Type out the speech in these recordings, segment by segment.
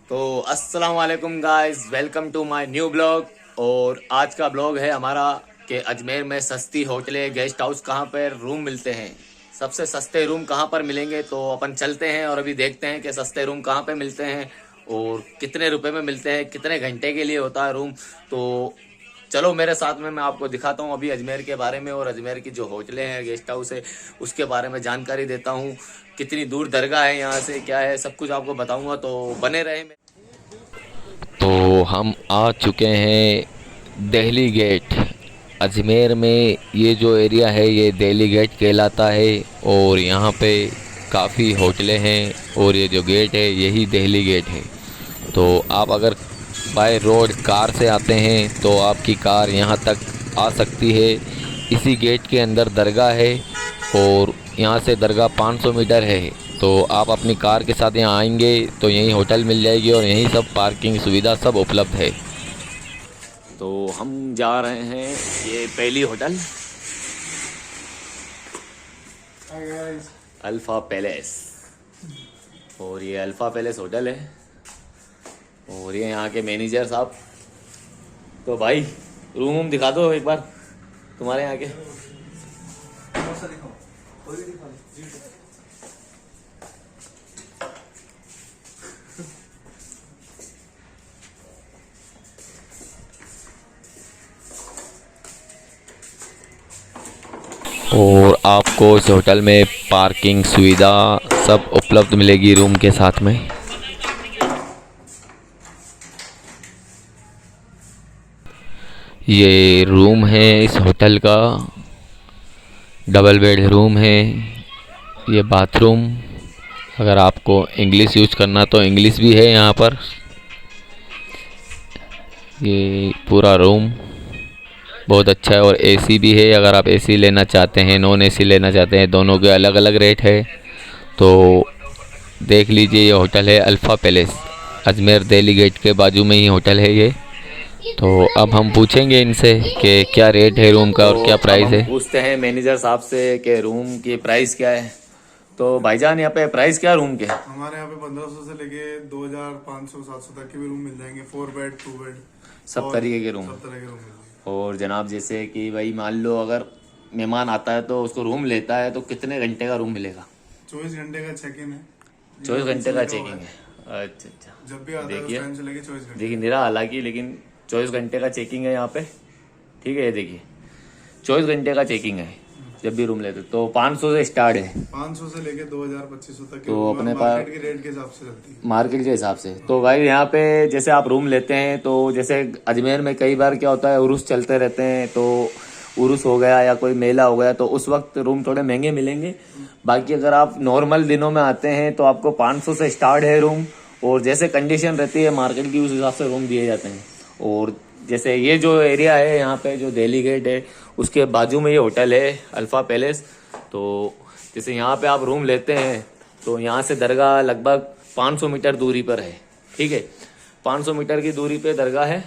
तो अस्सलाम वालेकुम guys, welcome to my new blog. और आज का ब्लॉग है हमारा कि अजमेर में सस्ती होटलें, गेस्ट हाउस कहाँ पर रूम मिलते हैं, सबसे सस्ते रूम कहाँ पर मिलेंगे। तो अपन चलते हैं और अभी देखते हैं कि सस्ते रूम कहाँ पे मिलते हैं और कितने रुपए में मिलते हैं, कितने घंटे के लिए होता है रूम। तो चलो मेरे साथ में, मैं आपको दिखाता हूँ अभी अजमेर के बारे में और अजमेर की जो होटलें हैं, गेस्ट हाउस है, उसके बारे में जानकारी देता हूँ। कितनी दूर दरगाह है यहाँ से, क्या है, सब कुछ आपको बताऊंगा, तो बने रहे। तो हम आ चुके हैं दिल्ली गेट। अजमेर में ये जो एरिया है ये दिल्ली गेट कहलाता है और यहाँ पे काफ़ी होटलें हैं और ये जो गेट है यही दिल्ली गेट है। तो आप अगर बाय रोड कार से आते हैं तो आपकी कार यहाँ तक आ सकती है। इसी गेट के अंदर दरगाह है और यहाँ से दरगाह 500 मीटर है। तो आप अपनी कार के साथ यहाँ आएंगे तो यहीं होटल मिल जाएगी और यहीं सब पार्किंग सुविधा सब उपलब्ध है। तो हम जा रहे हैं ये पहली होटल, अल्फा पैलेस। और ये अल्फा पैलेस होटल है और ये यहाँ के मैनेजर साहब। तो भाई रूम दिखा दो एक बार तुम्हारे यहाँ के। और आपको इस होटल में पार्किंग सुविधा सब उपलब्ध मिलेगी रूम के साथ में। ये रूम है इस होटल का, डबल बेड रूम है। ये बाथरूम, अगर आपको इंग्लिश यूज करना तो इंग्लिश भी है यहाँ पर। ये पूरा रूम बहुत अच्छा है और एसी भी है। अगर आप एसी लेना चाहते हैं, नॉन एसी लेना चाहते हैं, दोनों के अलग अलग रेट है। तो देख लीजिए, ये होटल है Alpha Palace, Ajmer Delhi Gate के बाजू में ही होटल है ये। तो अब हम पूछेंगे इनसे कि क्या रेट है रूम का और क्या तो अब प्राइस हम है। पूछते हैं मैनेजर साहब से कि रूम की प्राइस क्या है। तो भाईजान यहाँ पे प्राइस क्या है रूम के? हमारे यहाँ पे 1500 से लेके 2500 700 तक के भी रूम मिल जाएंगे। 4 बेड 2 बेड सब तरीके के रूम। सब तरह के रूम मिल जाएंगे। और जनाब जैसे कि भाई मान लो अगर मेहमान आता है तो उसको रूम लेता है तो कितने घंटे का रूम मिलेगा? 24 घंटे का चेक इन है। 24 घंटे का का चेकिंग हुआ है। अच्छा अच्छा। जब भी आता है उस देखिए टाइम से लेके 24 घंटे। देखिए निरा हालांकि, लेकिन 24 घंटे का चेकिंग है यहाँ पे। ठीक है, ये देखिए 24 घंटे का चेकिंग है जब भी रूम लेते तो 500 से स्टार्ट है। 500 से लेके 2500 तक के तो रूम अपने मार्केट के रेट के हिसाब से चलती है। मार्केट के हिसाब से। तो भाई यहाँ पे जैसे आप रूम लेते हैं तो जैसे अजमेर में कई बार क्या होता है, उर्स चलते रहते हैं, तो उर्स हो गया या कोई मेला हो गया तो उस वक्त रूम थोड़े महंगे मिलेंगे। बाकी अगर आप नॉर्मल दिनों में आते हैं तो आपको 500 से स्टार्ट है रूम। और जैसे कंडीशन रहती है मार्केट की, उस हिसाब से रूम दिए जाते हैं। और जैसे ये जो एरिया है यहाँ पे जो दिल्ली गेट है उसके बाजू में ये होटल है अल्फा पैलेस। तो जैसे यहाँ पे आप रूम लेते हैं तो यहाँ से दरगाह लगभग 500 मीटर दूरी पर है। ठीक है, 500 मीटर की दूरी पे दरगाह है।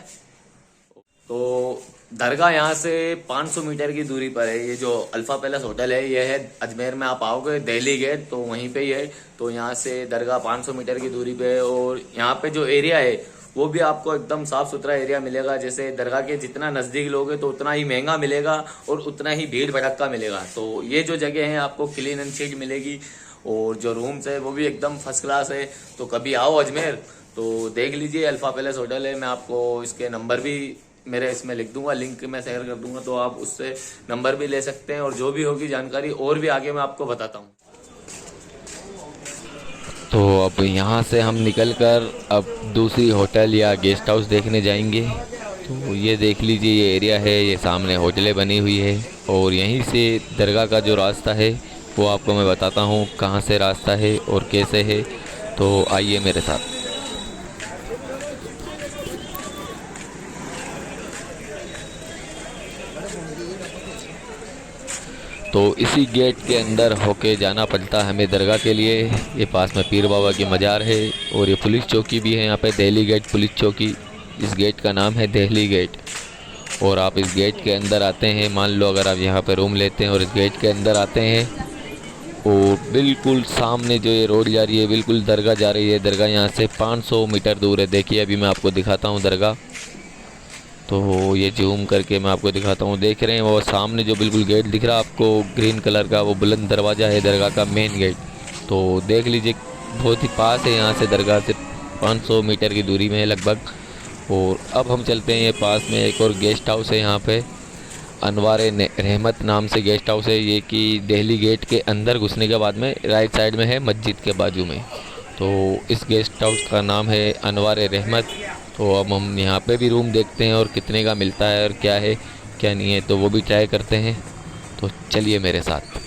तो दरगाह यहाँ से 500 मीटर की दूरी पर है। ये जो अल्फा पैलेस होटल है ये है अजमेर में, आप आओगे दिल्ली गेट तो वहीं पे ही है। तो यहाँ से दरगाह 500 मीटर की दूरी पे है। और यहाँ पे जो एरिया है वो भी आपको एकदम साफ सुथरा एरिया मिलेगा। जैसे दरगाह के जितना नज़दीक लोगे तो उतना ही महंगा मिलेगा और उतना ही भीड़ भड़क्का मिलेगा। तो ये जो जगह है आपको क्लीन एंड शीट मिलेगी और जो रूम्स है वो भी एकदम फर्स्ट क्लास है। तो कभी आओ अजमेर तो देख लीजिए, अल्फा पैलेस होटल है। मैं आपको इसके नंबर भी मेरे इसमें लिख दूंगा, लिंक मैं शेयर कर दूंगा, तो आप उससे नंबर भी ले सकते हैं और जो भी होगी जानकारी और भी आगे मैं आपको बताता हूँ। तो अब यहाँ से हम निकलकर अब दूसरी होटल या गेस्ट हाउस देखने जाएंगे। तो ये देख लीजिए, ये एरिया है, ये सामने होटलें बनी हुई है और यहीं से दरगाह का जो रास्ता है वो आपको मैं बताता हूँ कहाँ से रास्ता है और कैसे है। तो आइए मेरे साथ। तो इसी गेट के अंदर होके जाना पड़ता है हमें दरगाह के लिए। ये पास में पीर बाबा की मज़ार है और ये पुलिस चौकी भी है यहाँ पे, दिल्ली गेट पुलिस चौकी। इस गेट का नाम है दिल्ली गेट। और आप इस गेट के अंदर आते हैं, मान लो अगर आप यहाँ पे रूम लेते हैं और इस गेट के अंदर आते हैं और बिल्कुल सामने जो ये रोड जा रही है बिल्कुल दरगाह जा रही है। दरगाह यहाँ से 500 मीटर दूर है। देखिए अभी मैं आपको दिखाता हूँ दरगाह। तो ये जूम करके मैं आपको दिखाता हूँ। देख रहे हैं वो सामने जो बिल्कुल गेट दिख रहा है आपको ग्रीन कलर का, वो बुलंद दरवाज़ा है दरगाह का मेन गेट। तो देख लीजिए बहुत ही पास है यहाँ से, दरगाह से 500 मीटर की दूरी में है लगभग। और अब हम चलते हैं, ये पास में एक और गेस्ट हाउस है यहाँ पे, अनवारे रहमत नाम से गेस्ट हाउस है ये, कि दिल्ली गेट के अंदर घुसने के बाद में राइट साइड में है, मस्जिद के बाजू में। तो इस गेस्ट हाउस का नाम है अनवारे रहमत। तो अब हम यहाँ पे भी रूम देखते हैं और कितने का मिलता है और क्या है क्या नहीं है, तो वो भी ट्राई करते हैं। तो चलिए मेरे साथ।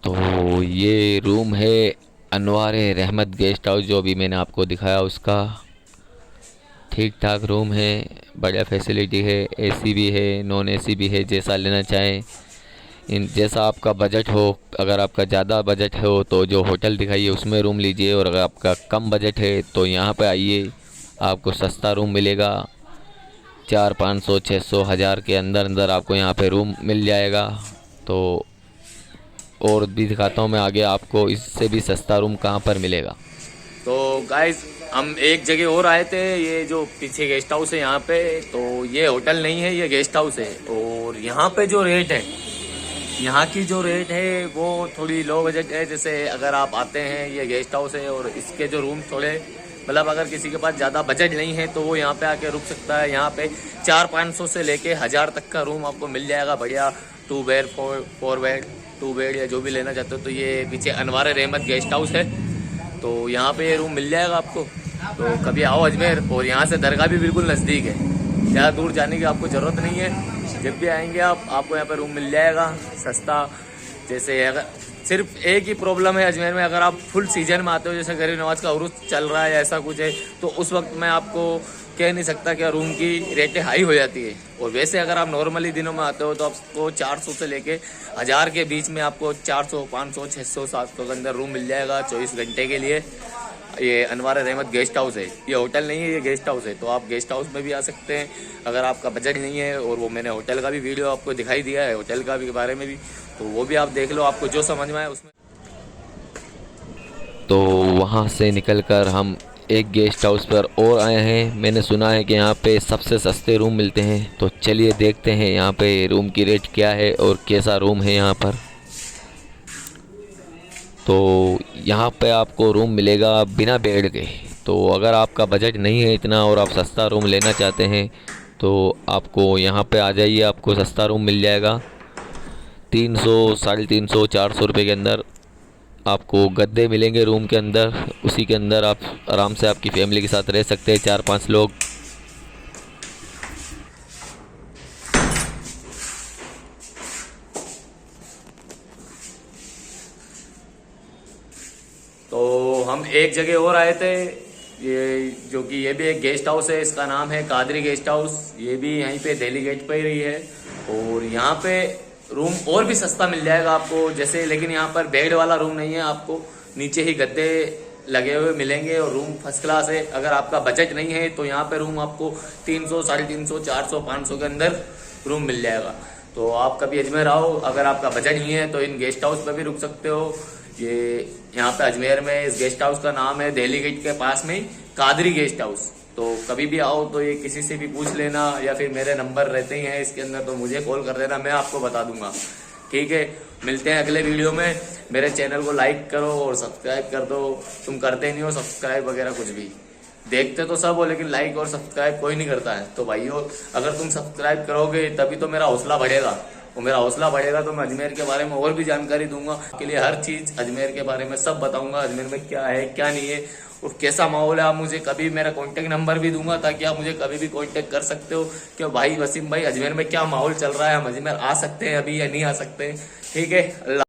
तो ये रूम है अनवारे रहमत गेस्ट हाउस, जो अभी मैंने आपको दिखाया उसका। ठीक ठाक रूम है, बढ़िया फैसिलिटी है, एसी भी है, नॉन एसी भी है, जैसा लेना चाहें। इन जैसा आपका बजट हो, अगर आपका ज़्यादा बजट हो तो जो होटल दिखाइए उसमें रूम लीजिए, और अगर आपका कम बजट है तो यहाँ पे आइए, आपको सस्ता रूम मिलेगा। 400, 500, 600, 1000 के अंदर अंदर आपको यहाँ पे रूम मिल जाएगा। तो और भी दिखाता हूँ मैं आगे आपको इससे भी सस्ता रूम कहाँ पर मिलेगा। तो गाइज हम एक जगह और आए थे, ये जो पीछे गेस्ट हाउस है यहाँ पे, तो ये होटल नहीं है, ये गेस्ट हाउस है। और यहाँ पे जो रेट है, यहाँ की जो रेट है वो थोड़ी लो बजट है। जैसे अगर आप आते हैं, ये गेस्ट हाउस है और इसके जो रूम थोड़े मतलब अगर किसी के पास ज़्यादा बजट नहीं है तो वो यहाँ पे आके रुक सकता है। यहाँ पे 400-500 से लेके 1000 तक का रूम आपको मिल जाएगा, बढ़िया 2 बेड 4 बेड 2 बेड या जो भी लेना चाहते हो। तो ये पीछे अनवारे रहमत गेस्ट हाउस है, तो यहाँ पे ये रूम मिल जाएगा आपको। तो कभी आओ अजमेर, और यहाँ से दरगाह भी बिल्कुल नज़दीक है, ज़्यादा दूर जाने की आपको ज़रूरत नहीं है। जब भी आएंगे आप, आपको यहाँ पे रूम मिल जाएगा सस्ता। जैसे अगर सिर्फ एक ही प्रॉब्लम है अजमेर में, अगर आप फुल सीजन में आते हो, जैसे गरीब नवाज का उर्स चल रहा है या ऐसा कुछ है, तो उस वक्त मैं आपको कह नहीं सकता कि रूम की रेटें हाई हो जाती है। और वैसे अगर आप नॉर्मली दिनों में आते हो तो आपको 400 से लेके 1000 के बीच में आपको 400, 500, 600, 700 के अंदर रूम मिल जाएगा 24 घंटे के लिए। ये अनवार रहमत गेस्ट हाउस है, ये होटल नहीं है, ये गेस्ट हाउस है। तो आप गेस्ट हाउस में भी आ सकते हैं अगर आपका बजट नहीं है। और वो मैंने होटल का भी वीडियो आपको दिखाई दिया है, होटल का भी बारे में भी, तो वो भी आप देख लो, आपको जो समझ में आए उसमें। तो वहाँ से निकलकर हम एक गेस्ट हाउस पर और आए हैं। मैंने सुना है कि यहाँ पे सबसे सस्ते रूम मिलते हैं, तो चलिए देखते हैं यहाँ पे रूम की रेट क्या है और कैसा रूम है यहाँ पर। तो यहाँ पे आपको रूम मिलेगा बिना बेड के। तो अगर आपका बजट नहीं है इतना और आप सस्ता रूम लेना चाहते हैं तो आपको यहाँ पे आ जाइए, आपको सस्ता रूम मिल जाएगा। 300, 350, 400 रुपये के अंदर आपको गद्दे मिलेंगे रूम के अंदर। उसी के अंदर आप आराम से आपकी फैमिली के साथ रह सकते हैं, 4-5 लोग। तो हम एक जगह और आए थे, ये जो कि ये भी एक गेस्ट हाउस है, इसका नाम है कादरी गेस्ट हाउस। ये भी यहीं पे दिल्ली गेट पे ही रही है। और यहाँ पे रूम और भी सस्ता मिल जाएगा आपको, जैसे, लेकिन यहाँ पर बेड वाला रूम नहीं है, आपको नीचे ही गद्दे लगे हुए मिलेंगे और रूम फर्स्ट क्लास है। अगर आपका बजट नहीं है तो यहाँ पे रूम आपको 300, 350, 400, 500 के अंदर रूम मिल जाएगा। तो आप कभी अजमेर आओ, अगर आपका बजट नहीं है तो इन गेस्ट हाउस पे भी रुक सकते हो। ये यहाँ पे अजमेर में इस गेस्ट हाउस का नाम है दिल्ली गेट के पास में कादरी गेस्ट हाउस। तो कभी भी आओ तो ये किसी से भी पूछ लेना, या फिर मेरे नंबर रहते ही हैं इसके अंदर, तो मुझे कॉल कर देना, मैं आपको बता दूंगा। ठीक है, मिलते हैं अगले वीडियो में। मेरे चैनल को लाइक करो और सब्सक्राइब कर दो। तुम करते नहीं हो सब्सक्राइब वगैरह कुछ भी, देखते तो सब हो लेकिन लाइक और सब्सक्राइब कोई नहीं करता है। तो भाइयों, अगर तुम सब्सक्राइब करोगे तभी तो मेरा हौसला बढ़ेगा, और मेरा हौसला बढ़ेगा तो मैं अजमेर के बारे में और भी जानकारी दूंगा। के लिए हर चीज अजमेर के बारे में सब बताऊंगा, अजमेर में क्या है क्या नहीं है और कैसा माहौल है। आप मुझे कभी मेरा कॉन्टेक्ट नंबर भी दूंगा ताकि आप मुझे कभी भी कॉन्टेक्ट कर सकते हो कि भाई वसीम भाई अजमेर में क्या माहौल चल रहा है, हम अजमेर आ सकते हैं अभी या नहीं आ सकते हैं। ठीक है, अल्लाह।